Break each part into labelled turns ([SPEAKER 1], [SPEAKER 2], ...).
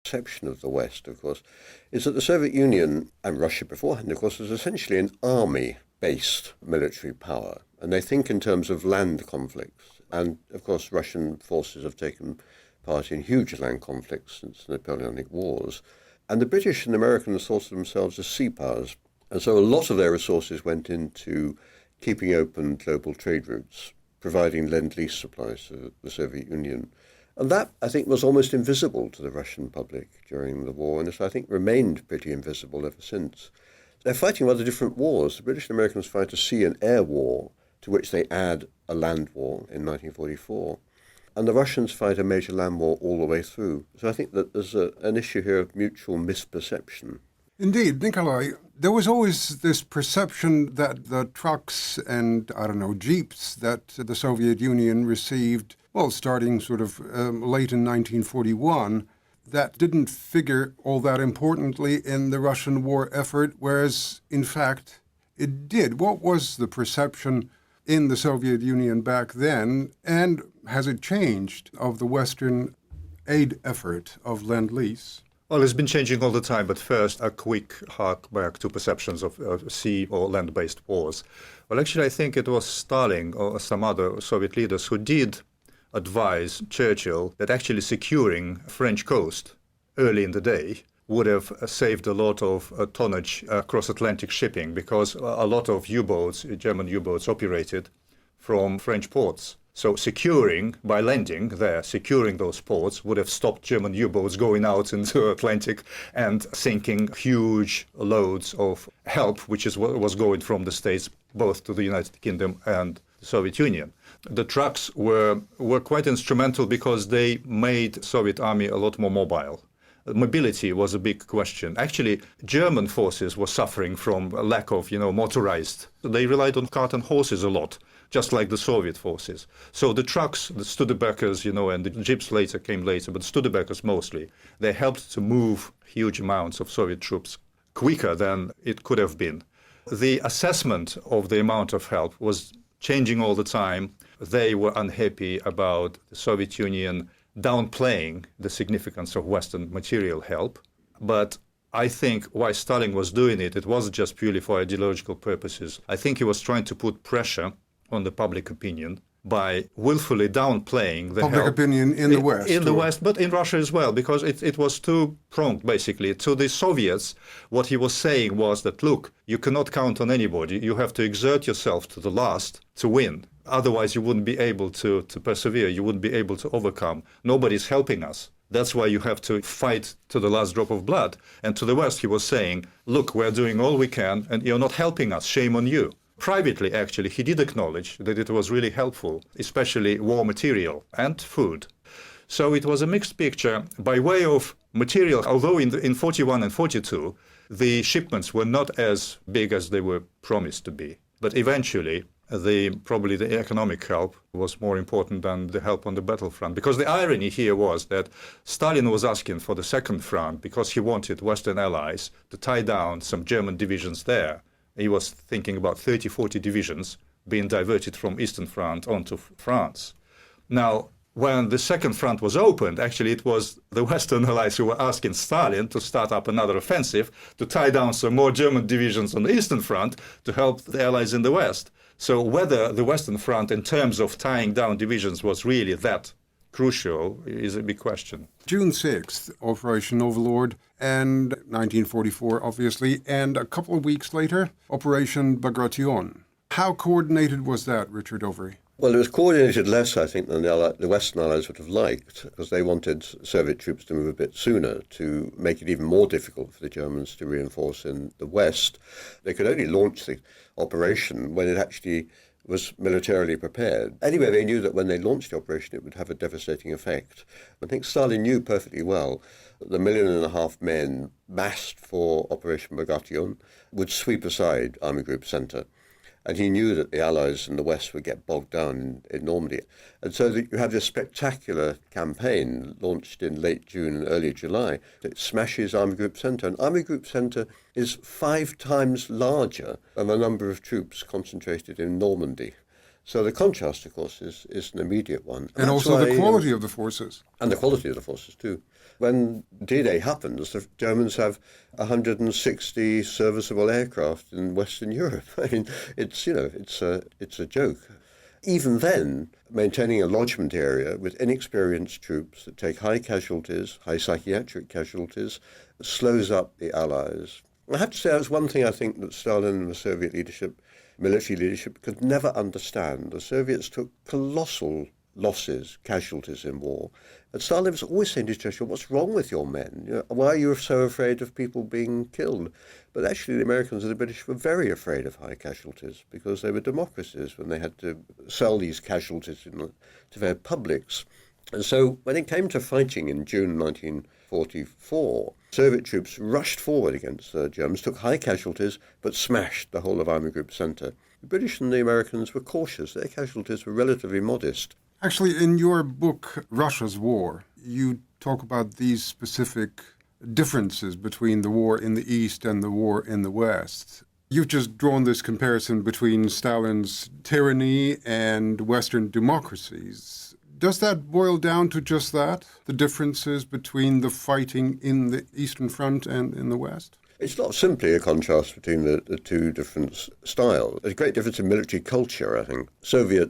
[SPEAKER 1] perception of the West, of course, is that the Soviet Union, and Russia beforehand, of course, was essentially an army-based military power. And they think in terms of land conflicts. And, of course, Russian forces have taken part in huge land conflicts since the Napoleonic Wars. And the British and Americans thought of themselves as sea powers. And so a lot of their resources went into keeping open global trade routes, providing lend-lease supplies to the Soviet Union. And that, I think, was almost invisible to the Russian public during the war, and I think remained pretty invisible ever since. They're fighting rather different wars. The British and Americans fight a sea and air war, to which they add a land war in 1944. And the Russians fight a major land war all the way through. So I think that there's an issue here of mutual misperception.
[SPEAKER 2] Indeed, Nikolai, there was always this perception that the trucks and, jeeps that the Soviet Union received, starting sort of late in 1941, that didn't figure all that importantly in the Russian war effort, whereas, in fact, it did. What was the perception in the Soviet Union back then, and has it changed, of the Western aid effort of Lend-Lease?
[SPEAKER 3] Well, it's been changing all the time, but first a quick hark back to perceptions of sea or land-based wars. Well, actually, I think it was Stalin or some other Soviet leaders who did advise Churchill that actually securing French coast early in the day would have saved a lot of tonnage cross-Atlantic shipping, because a lot of U-boats, German U-boats, operated from French ports. So securing, by landing there, securing those ports would have stopped German U-boats going out into Atlantic and sinking huge loads of help, which is what was going from the States both to the United Kingdom and the Soviet Union. The trucks were quite instrumental because they made Soviet army a lot more mobile. Mobility was a big question. Actually, German forces were suffering from a lack of, motorized. They relied on cart and horses a lot, just like the Soviet forces. So the trucks, the Studebakers, and the jeeps came later, but Studebakers mostly, they helped to move huge amounts of Soviet troops quicker than it could have been. The assessment of the amount of help was changing all the time. They were unhappy about the Soviet Union downplaying the significance of Western material help. But I think why Stalin was doing it, it wasn't just purely for ideological purposes. I think he was trying to put pressure on the public opinion by willfully downplaying the
[SPEAKER 2] public opinion in the West.
[SPEAKER 3] In the West, but in Russia as well, because it was two-pronged, basically. To the Soviets, what he was saying was that, look, you cannot count on anybody. You have to exert yourself to the last to win. Otherwise, you wouldn't be able to persevere. You wouldn't be able to overcome. Nobody's helping us. That's why you have to fight to the last drop of blood. And to the West, he was saying, look, we're doing all we can, and you're not helping us. Shame on you. Privately, actually, he did acknowledge that it was really helpful, especially war material and food. So it was a mixed picture by way of material, although in 41 and 42, the shipments were not as big as they were promised to be. But eventually, probably the economic help was more important than the help on the battlefront. Because the irony here was that Stalin was asking for the second front because he wanted Western allies to tie down some German divisions there. He was thinking about 30, 40 divisions being diverted from Eastern Front onto France. Now, when the second front was opened, actually it was the Western allies who were asking Stalin to start up another offensive to tie down some more German divisions on the Eastern Front to help the allies in the West. So whether the Western Front, in terms of tying down divisions, was really that crucial is a big question.
[SPEAKER 2] June 6th, Operation Overlord, and 1944, obviously, and a couple of weeks later, Operation Bagration. How coordinated was that, Richard Overy?
[SPEAKER 1] Well, it was coordinated less, I think, than the Western Allies would have liked, because they wanted Soviet troops to move a bit sooner to make it even more difficult for the Germans to reinforce in the West. They could only launch the operation when it actually was militarily prepared. Anyway, they knew that when they launched the operation, it would have a devastating effect. I think Stalin knew perfectly well that the 1.5 million men massed for Operation Bagration would sweep aside Army Group Center. And he knew that the Allies in the West would get bogged down in Normandy. And so that you have this spectacular campaign launched in late June and early July. It smashes Army Group Center. And Army Group Center is 5 times larger than the number of troops concentrated in Normandy. So the contrast, of course, is an immediate one.
[SPEAKER 2] And
[SPEAKER 1] that's
[SPEAKER 2] also the
[SPEAKER 1] why,
[SPEAKER 2] quality of the forces.
[SPEAKER 1] And the quality of the forces, too. When D-Day happens, the Germans have 160 serviceable aircraft in Western Europe. I mean, it's a joke. Even then, maintaining a lodgement area with inexperienced troops that take high casualties, high psychiatric casualties, slows up the Allies. I have to say, that's one thing I think that Stalin and the Soviet leadership, military leadership, could never understand. The Soviets took colossal losses, casualties in war. And Stalin was always saying to Churchill, what's wrong with your men? Why are you so afraid of people being killed? But actually the Americans and the British were very afraid of high casualties because they were democracies when they had to sell these casualties to their publics. And so when it came to fighting in June 1944, Soviet troops rushed forward against the Germans, took high casualties, but smashed the whole of Army Group Center. The British and the Americans were cautious. Their casualties were relatively modest.
[SPEAKER 2] Actually, in your book, Russia's War, you talk about these specific differences between the war in the East and the war in the West. You've just drawn this comparison between Stalin's tyranny and Western democracies. Does that boil down to just that, the differences between the fighting in the Eastern Front and in the West?
[SPEAKER 1] It's not simply a contrast between the two different styles. There's a great difference in military culture, I think. Soviet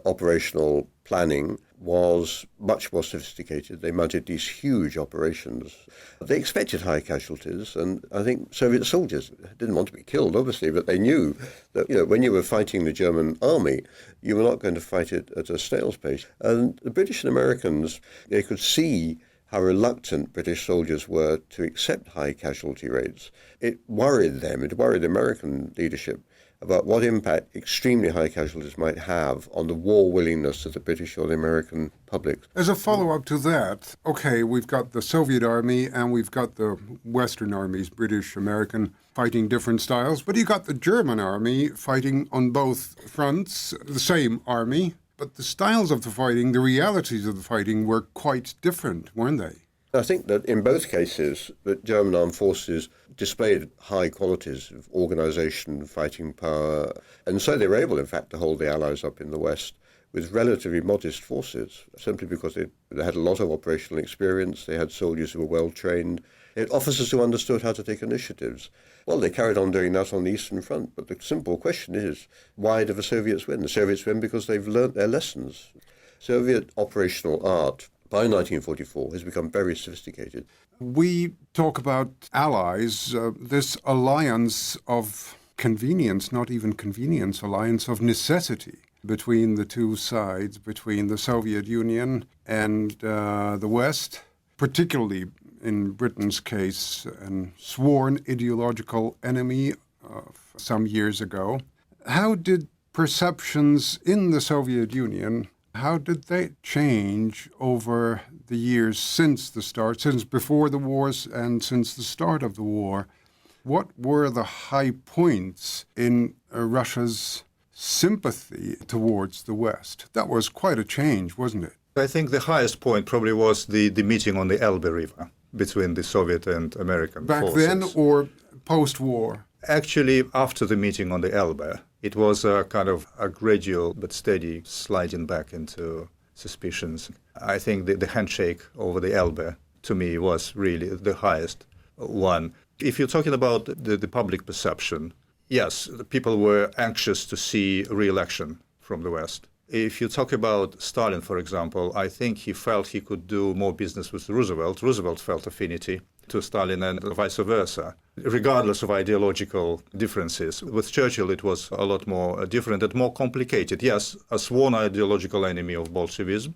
[SPEAKER 1] operational planning was much more sophisticated. They mounted these huge operations. They expected high casualties, and I think Soviet soldiers didn't want to be killed, obviously, but they knew that when you were fighting the German army, you were not going to fight it at a snail's pace. And the British and Americans, they could see how reluctant British soldiers were to accept high casualty rates. It worried them, it worried American leadership about what impact extremely high casualties might have on the war willingness of the British or the American public.
[SPEAKER 2] As a follow-up to that, okay, we've got the Soviet army and we've got the Western armies, British, American, fighting different styles, but you got the German army fighting on both fronts, the same army, but the styles of the fighting, the realities of the fighting were quite different, weren't they?
[SPEAKER 1] I think that in both cases, the German armed forces displayed high qualities of organisation, fighting power, and so they were able, in fact, to hold the Allies up in the West with relatively modest forces, simply because they had a lot of operational experience, they had soldiers who were well trained, they had officers who understood how to take initiatives. Well, they carried on doing that on the Eastern Front, but the simple question is, why do the Soviets win? The Soviets win because they've learnt their lessons. Soviet operational art by 1944 has become very sophisticated.
[SPEAKER 2] We talk about allies, this alliance of convenience, not even convenience, alliance of necessity between the two sides, between the Soviet Union and the West, particularly in Britain's case, a sworn ideological enemy of some years ago. How did perceptions in the Soviet Union, how did they change over the years since before the wars and since the start of the war? What were the high points in Russia's sympathy towards the West? That was quite a change, wasn't it?
[SPEAKER 3] I think the highest point probably was the meeting on the Elbe River between the Soviet and American forces.
[SPEAKER 2] Back then or post-war?
[SPEAKER 3] Actually, after the meeting on the Elbe, it was a kind of a gradual but steady sliding back into suspicions. I think the handshake over the Elbe, to me, was really the highest one. If you're talking about the public perception, yes, the people were anxious to see re-election from the West. If you talk about Stalin, for example, I think he felt he could do more business with Roosevelt. Roosevelt felt affinity to Stalin and vice versa, regardless of ideological differences. With Churchill, it was a lot more different and more complicated. Yes, a sworn ideological enemy of Bolshevism,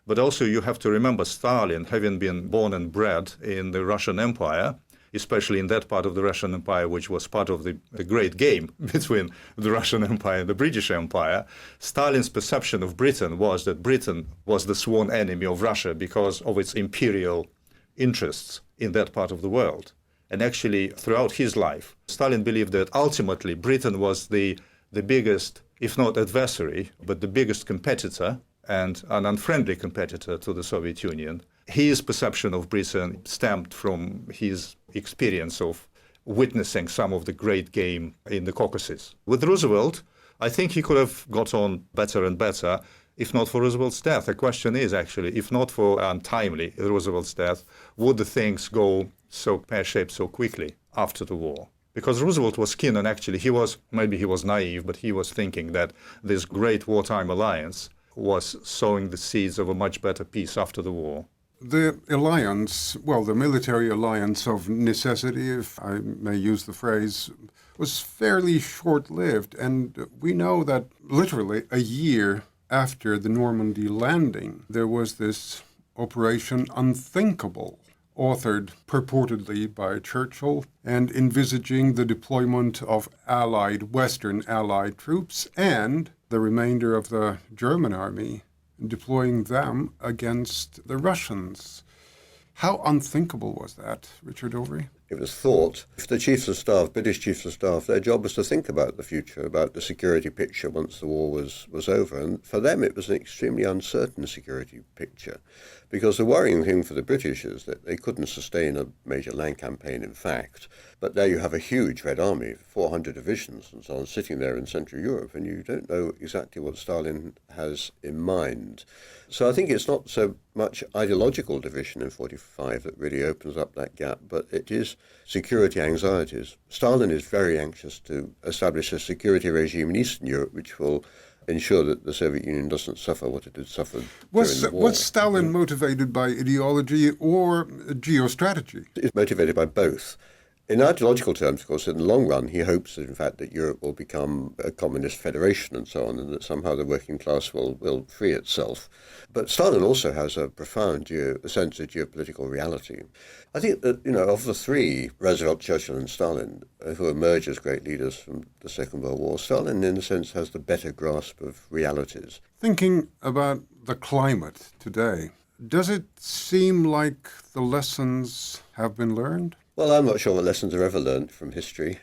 [SPEAKER 3] but also you have to remember Stalin, having been born and bred in the Russian Empire, especially in that part of the Russian Empire, which was part of the great game between the Russian Empire and the British Empire. Stalin's perception of Britain was that Britain was the sworn enemy of Russia because of its imperial interests in that part of the world. And actually, throughout his life, Stalin believed that ultimately Britain was the biggest, if not adversary, but the biggest competitor and an unfriendly competitor to the Soviet Union. His perception of Britain stemmed from his experience of witnessing some of the great game in the Caucasus. With Roosevelt, I think he could have got on better and better if not for Roosevelt's death. The question is actually, if not for untimely Roosevelt's death, would the things go so pear-shaped so quickly after the war? Because Roosevelt was keen, and actually maybe he was naive, but he was thinking that this great wartime alliance was sowing the seeds of a much better peace after the war.
[SPEAKER 2] The alliance, well, the military alliance of necessity, if I may use the phrase, was fairly short-lived. And we know that literally a year after the Normandy landing, there was this Operation Unthinkable, authored purportedly by Churchill and envisaging the deployment of Western Allied troops and the remainder of the German army, deploying them against the Russians. How unthinkable was that, Richard Overy?
[SPEAKER 1] It was thought, if the chiefs of staff, British chiefs of staff, their job was to think about the future, about the security picture once the war was over. And for them, it was an extremely uncertain security picture, because the worrying thing for the British is that they couldn't sustain a major land campaign, in fact. But there you have a huge Red Army, 400 divisions and so on, sitting there in Central Europe, and you don't know exactly what Stalin has in mind. So I think it's not so much ideological division in 45 that really opens up that gap, but it is security anxieties. Stalin is very anxious to establish a security regime in Eastern Europe which will ensure that the Soviet Union doesn't suffer what it had suffered during the war.
[SPEAKER 2] Was Stalin motivated by ideology or geostrategy?
[SPEAKER 1] It's motivated by both. In ideological terms, of course, in the long run, he hopes, in fact, that Europe will become a communist federation and so on, and that somehow the working class will free itself. But Stalin also has a profound sense of geopolitical reality. I think that, of the three, Roosevelt, Churchill and Stalin, who emerge as great leaders from the Second World War, Stalin, in a sense, has the better grasp of realities.
[SPEAKER 2] Thinking about the climate today, does it seem like the lessons have been learned?
[SPEAKER 1] Well, I'm not sure what lessons are ever learned from history.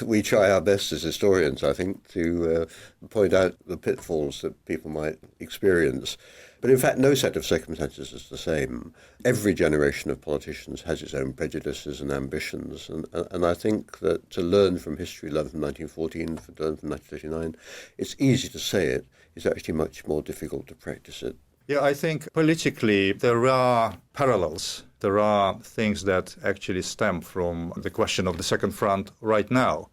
[SPEAKER 1] We try our best as historians, I think, to point out the pitfalls that people might experience. But in fact, no set of circumstances is the same. Every generation of politicians has its own prejudices and ambitions. And I think that to learn from history, learn from 1914, to learn from 1939, it's easy to say it. It's actually much more difficult to practice it.
[SPEAKER 3] Yeah, I think politically there are parallels. There are things that actually stem from the question of the Second Front right now.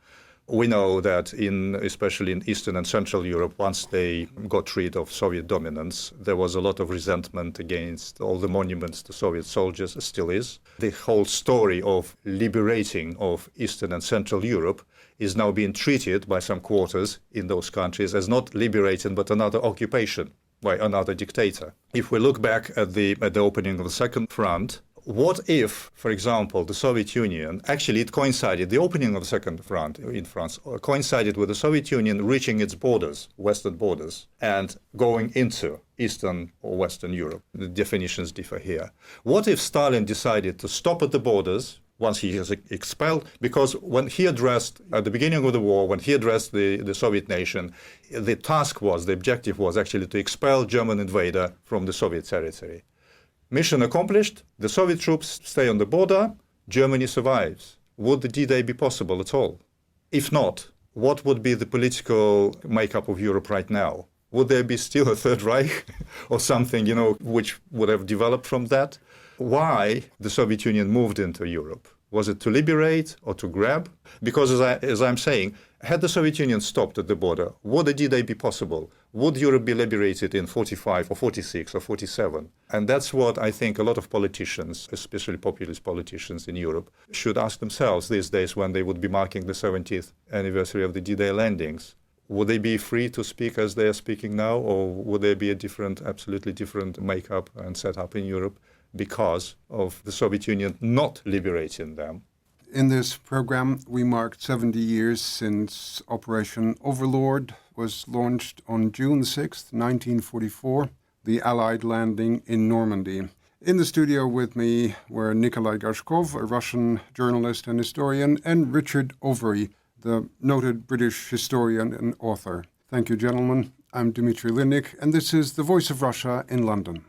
[SPEAKER 3] We know that especially in Eastern and Central Europe, once they got rid of Soviet dominance, there was a lot of resentment against all the monuments to Soviet soldiers, still is. The whole story of liberating of Eastern and Central Europe is now being treated by some quarters in those countries as not liberating but another occupation by another dictator. If we look back at the opening of the Second Front, what if, for example, the Soviet Union, actually it coincided, the opening of the Second Front in France coincided with the Soviet Union reaching its borders, western borders, and going into Eastern or Western Europe. The definitions differ here. What if Stalin decided to stop at the borders once he is expelled? Because when he addressed, at the beginning of the war, when he addressed the Soviet nation, the objective was actually to expel German invader from the Soviet territory. Mission accomplished, the Soviet troops stay on the border, Germany survives. Would the D-Day be possible at all? If not, what would be the political makeup of Europe right now? Would there be still a Third Reich or something, which would have developed from that? Why the Soviet Union moved into Europe? Was it to liberate or to grab? Because as I'm saying, had the Soviet Union stopped at the border, would a D-Day be possible? Would Europe be liberated in 45 or 46 or 47? And that's what I think a lot of politicians, especially populist politicians in Europe, should ask themselves these days when they would be marking the 70th anniversary of the D-Day landings. Would they be free to speak as they are speaking now, or would there be a absolutely different makeup and setup in Europe because of the Soviet Union not liberating them?
[SPEAKER 2] In this program, we marked 70 years since Operation Overlord was launched on June 6, 1944, the Allied landing in Normandy. In the studio with me were Nikolai Gorshkov, a Russian journalist and historian, and Richard Overy, the noted British historian and author. Thank you, gentlemen. I'm Dmitry Linnik, and this is The Voice of Russia in London.